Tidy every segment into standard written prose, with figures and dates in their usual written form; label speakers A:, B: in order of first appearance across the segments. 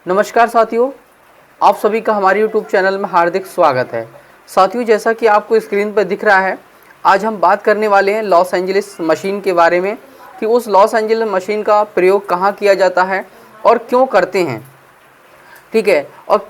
A: नमस्कार साथियों, आप सभी का हमारे YouTube चैनल में हार्दिक स्वागत है। साथियों, जैसा कि आपको स्क्रीन पर दिख रहा है, आज हम बात करने वाले हैं लॉस एंजलिस मशीन के बारे में कि उस लॉस एंजलिस मशीन का प्रयोग कहाँ किया जाता है और क्यों करते हैं, ठीक है, और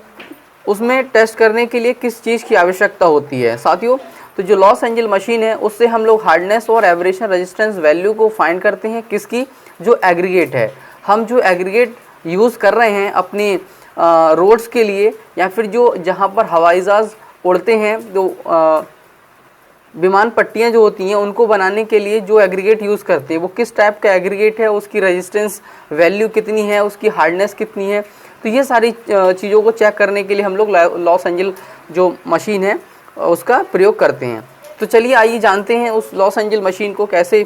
A: उसमें टेस्ट करने के लिए किस चीज़ की आवश्यकता होती है। साथियों, तो जो लॉस एंजल मशीन है उससे हम लोग हार्डनेस और एब्रेशन रेजिस्टेंस वैल्यू को फाइंड करते हैं। किसकी? जो एग्रीगेट है। हम जो एग्रीगेट यूज़ कर रहे हैं अपनी रोड्स के लिए, या फिर जो जहाँ पर हवाई जहाज़ उड़ते हैं, जो विमान पट्टियाँ जो होती हैं उनको बनाने के लिए जो एग्रीगेट यूज़ करते हैं वो किस टाइप का एग्रीगेट है, उसकी रेजिस्टेंस वैल्यू कितनी है, उसकी हार्डनेस कितनी है। तो ये सारी चीज़ों को चेक करने के लिए हम लोग लॉस एंजल जो मशीन है उसका प्रयोग करते हैं। तो चलिए आइए जानते हैं उस लॉस एंजल मशीन को कैसे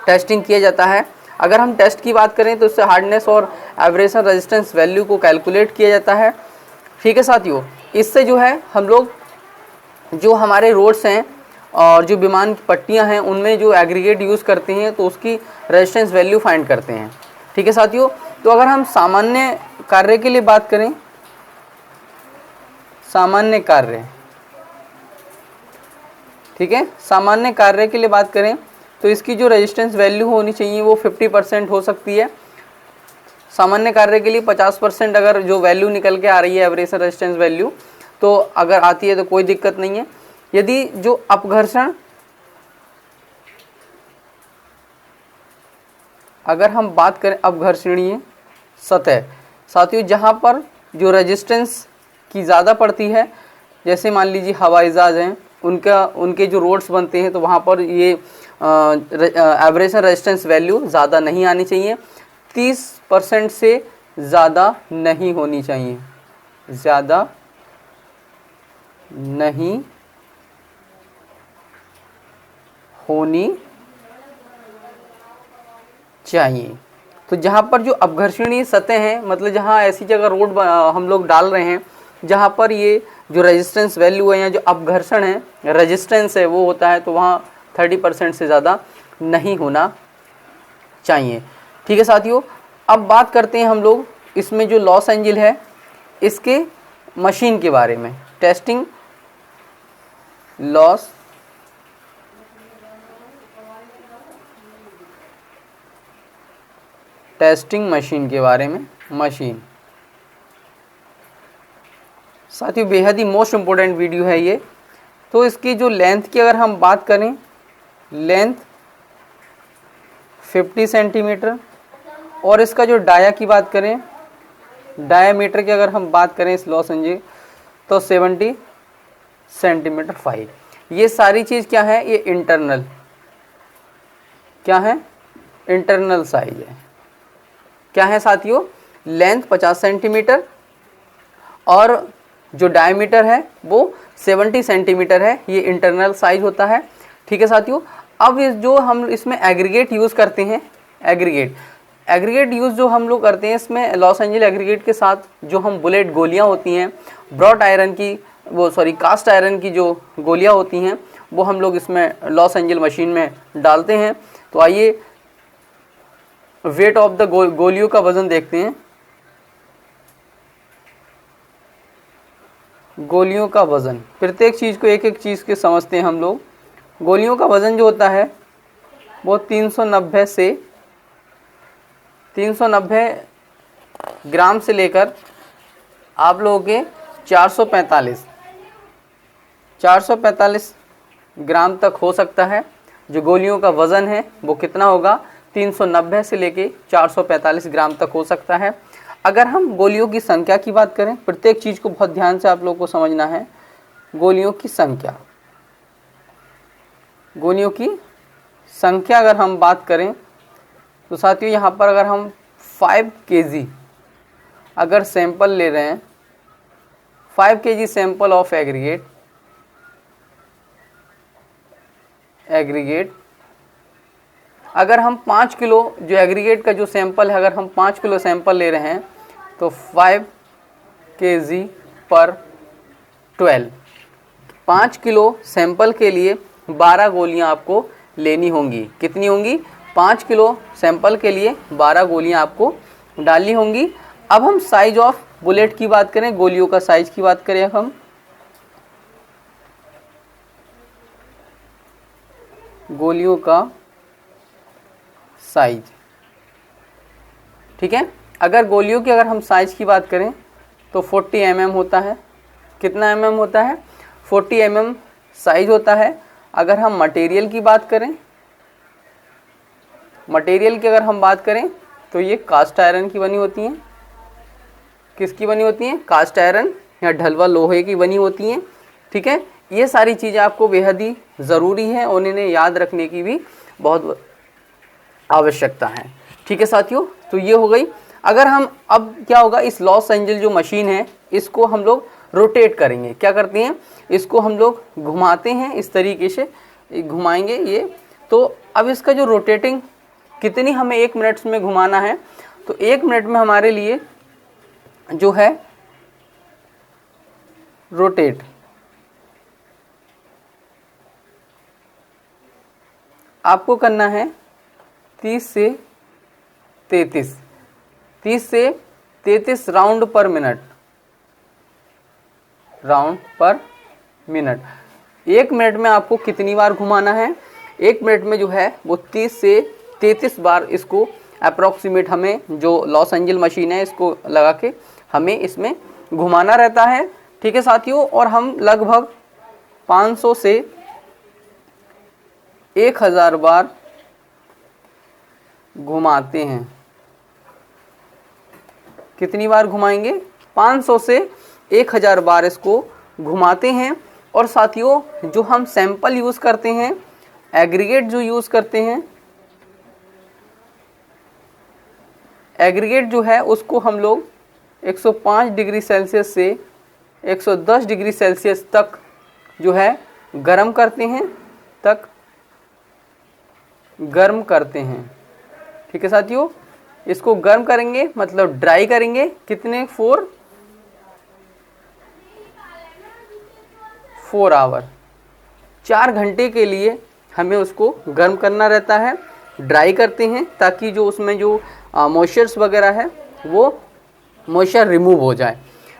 A: टेस्टिंग किया जाता है। अगर हम टेस्ट की बात करें तो इससे हार्डनेस और एब्रेशन रेजिस्टेंस वैल्यू को कैलकुलेट किया जाता है। ठीक है साथियों, इससे जो है हम लोग जो हमारे रोड्स हैं और जो विमान की पट्टियाँ हैं उनमें जो एग्रीगेट यूज़ करते हैं तो उसकी रेजिस्टेंस वैल्यू फाइंड करते हैं। ठीक है साथियों, तो अगर हम सामान्य कार्य के लिए बात करें, सामान्य कार्य, ठीक है, सामान्य कार्य के लिए बात करें तो इसकी जो रेजिस्टेंस वैल्यू होनी चाहिए वो 50% हो सकती है। सामान्य कार्य के लिए 50% अगर जो वैल्यू निकल के आ रही है एवरेज रेजिस्टेंस वैल्यू, तो अगर आती है तो कोई दिक्कत नहीं है। यदि जो अपघर्षण, अगर हम बात करें अपघर्षणीय सतह, साथियों जहाँ पर जो रेजिस्टेंस की ज़्यादा पड़ती है, जैसे मान लीजिए हवाई जहाज़ हैं, उनके जो रोड्स बनते हैं तो वहाँ पर ये एवरेज रेजिस्टेंस वैल्यू ज़्यादा नहीं आनी चाहिए। 30% से ज़्यादा नहीं होनी चाहिए, ज़्यादा नहीं होनी चाहिए। तो जहाँ पर जो अपघर्षणीय सतह हैं, मतलब जहाँ ऐसी जगह रोड हम लोग डाल रहे हैं जहाँ पर ये जो रेजिस्टेंस वैल्यू है या जो अपघर्षण है रेजिस्टेंस है वो होता है, तो वहाँ 30% से ज़्यादा नहीं होना चाहिए। ठीक है साथियों, अब बात करते हैं हम लोग इसमें जो लॉस एंजल है इसके मशीन के बारे में। टेस्टिंग लॉस टेस्टिंग मशीन के बारे में। मशीन साथियों बेहद ही मोस्ट इम्पोर्टेंट वीडियो है ये। तो इसकी जो लेंथ की अगर हम बात करें, लेंथ 50 सेंटीमीटर, और इसका जो डाया की बात करें, डायामीटर की अगर हम बात करें इस लॉस एंजल तो 70 सेंटीमीटर 5। ये सारी चीज़ क्या है? ये इंटरनल, क्या है? इंटरनल साइज है। क्या है साथियों? लेंथ 50 सेंटीमीटर और जो डायमीटर है वो 70 सेंटीमीटर है, ये इंटरनल साइज होता है। ठीक है साथियों, अब इस जो हम इसमें एग्रीगेट यूज़ करते हैं, एग्रीगेट यूज़ जो हम लोग करते हैं इसमें लॉस एंजल एग्रीगेट के साथ जो हम बुलेट गोलियां होती हैं, ब्रॉड आयरन की कास्ट आयरन की जो गोलियां होती हैं वो हम लोग इसमें लॉस एंजल मशीन में डालते हैं। तो आइए वेट ऑफ द गोलियों का वज़न देखते हैं। गोलियों का वज़न, प्रत्येक चीज़ को एक एक चीज़ के समझते हैं हम लोग। गोलियों का वज़न जो होता है वो 390 ग्राम से लेकर आप लोगों के 445 ग्राम तक हो सकता है। जो गोलियों का वज़न है वो कितना होगा? 390 से लेके 445 ग्राम तक हो सकता है। अगर हम गोलियों की संख्या की बात करें, प्रत्येक चीज़ को बहुत ध्यान से आप लोगों को समझना है। गोलियों की संख्या, गोलियों की संख्या अगर हम बात करें तो साथियों यहाँ पर अगर हम 5 kg अगर सैंपल ले रहे हैं, 5 kg सैंपल ऑफ एग्रीगेट, अगर हम 5 किलो जो एग्रीगेट का जो सैंपल है, अगर हम 5 किलो सैंपल ले रहे हैं तो 5 kg पर 12, 5 किलो सैंपल के लिए 12 गोलियां आपको लेनी होंगी। कितनी होंगी? 5 किलो सैंपल के लिए 12 गोलियां आपको डालनी होंगी। अब हम साइज ऑफ बुलेट की बात करें, गोलियों का साइज की बात करें हम, गोलियों का साइज, ठीक है। अगर गोलियों की अगर हम साइज की बात करें तो 40 mm होता है। कितना mm होता है? 40 mm साइज होता है। अगर हम मटेरियल की बात करें, मटेरियल की अगर हम बात करें तो ये कास्ट आयरन की बनी होती हैं। किसकी बनी होती हैं? कास्ट आयरन या ढलवा लोहे की बनी होती हैं, ठीक है। ये सारी चीज़ें आपको बेहद ही ज़रूरी है और इन्हें याद रखने की भी बहुत आवश्यकता है, ठीक है साथियों। तो ये हो गई। अगर हम अब क्या होगा, इस लॉस एंजल जो मशीन है इसको हम लोग रोटेट करेंगे। क्या करते हैं? इसको हम लोग घुमाते हैं, इस तरीके से घुमाएंगे ये। तो अब इसका जो रोटेटिंग कितनी हमें 1 मिनट में घुमाना है, तो 1 मिनट में हमारे लिए जो है रोटेट आपको करना है 30 से 33 राउंड पर मिनट, राउंड पर मिनट। 1 मिनट में आपको कितनी बार घुमाना है? 1 मिनट में जो है वो 30 से 33 बार इसको अप्रॉक्सीमेट हमें जो लॉस एंजल मशीन है इसको लगा के हमें इसमें घुमाना रहता है, ठीक है साथियों। और हम लगभग 500 से 1000 बार घुमाते हैं। कितनी बार घुमाएंगे? 500 से 1000 बार इसको घुमाते हैं। और साथियों जो हम सैंपल यूज़ करते हैं, एग्रीगेट जो यूज़ करते हैं, एग्रीगेट जो है उसको हम लोग 105 डिग्री सेल्सियस से 110 डिग्री सेल्सियस तक जो है गर्म करते हैं, गर्म करते हैं, ठीक है साथियों। इसको गर्म करेंगे मतलब ड्राई करेंगे। कितने? 4 आवर, 4 घंटे के लिए हमें उसको गर्म करना रहता है, ड्राई करते हैं ताकि जो उसमें जो मॉइस्चर्स वगैरह है वो मॉइस्चर रिमूव हो जाए,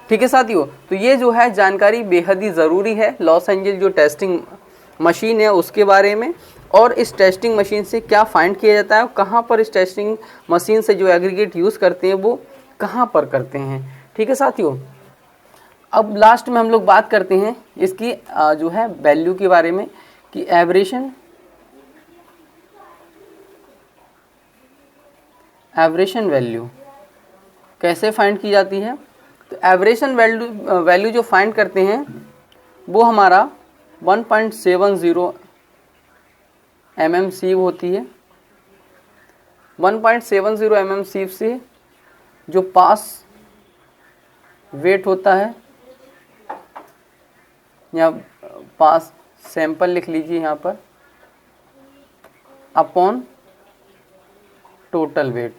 A: ठीक है साथियों। तो ये जो है जानकारी बेहद ही ज़रूरी है लॉस एंजल जो टेस्टिंग मशीन है उसके बारे में, और इस टेस्टिंग मशीन से क्या फाइंड किया जाता है, कहाँ पर इस टेस्टिंग मशीन से जो एग्रीगेट यूज़ करते हैं वो कहाँ पर करते हैं, ठीक है साथियों। अब लास्ट में हम लोग बात करते हैं इसकी जो है वैल्यू के बारे में कि एवरेशन वैल्यू कैसे फाइंड की जाती है। तो एवरेशन वैल्यू जो फाइंड करते हैं वो हमारा 1.70 mm सीव होती है। 1.70 mm सीव से जो पास वेट होता है, या पास सैंपल लिख लीजिए यहाँ पर, अपॉन टोटल वेट,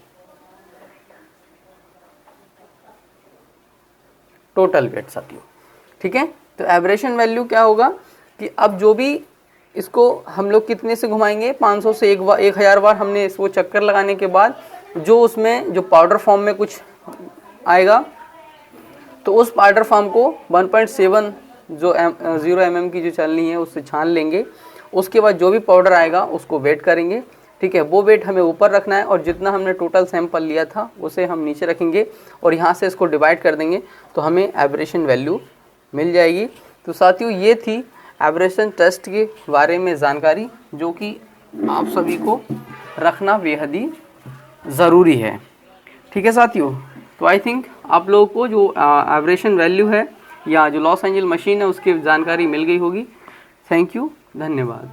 A: साथियों, ठीक है। तो एवरेशन वैल्यू क्या होगा कि अब जो भी इसको हम लोग कितने से घुमाएंगे, 500 से 1000 बार हमने इसको चक्कर लगाने के बाद जो उसमें जो पाउडर फॉर्म में कुछ आएगा तो उस पाउडर फॉर्म को 1.7 जो 0 mm की जो चलनी है उससे छान लेंगे। उसके बाद जो भी पाउडर आएगा उसको वेट करेंगे, ठीक है। वो वेट हमें ऊपर रखना है और जितना हमने टोटल सैंपल लिया था उसे हम नीचे रखेंगे और यहाँ से इसको डिवाइड कर देंगे तो हमें एवरेशन वैल्यू मिल जाएगी। तो साथियों ये थी एवरेशन टेस्ट के बारे में जानकारी जो कि आप सभी को रखना बेहद ही ज़रूरी है, ठीक है साथियों। तो आई थिंक आप लोगों को जो एवरेशन वैल्यू है या जो लॉस एंजल मशीन है उसकी जानकारी मिल गई होगी। थैंक यू, धन्यवाद।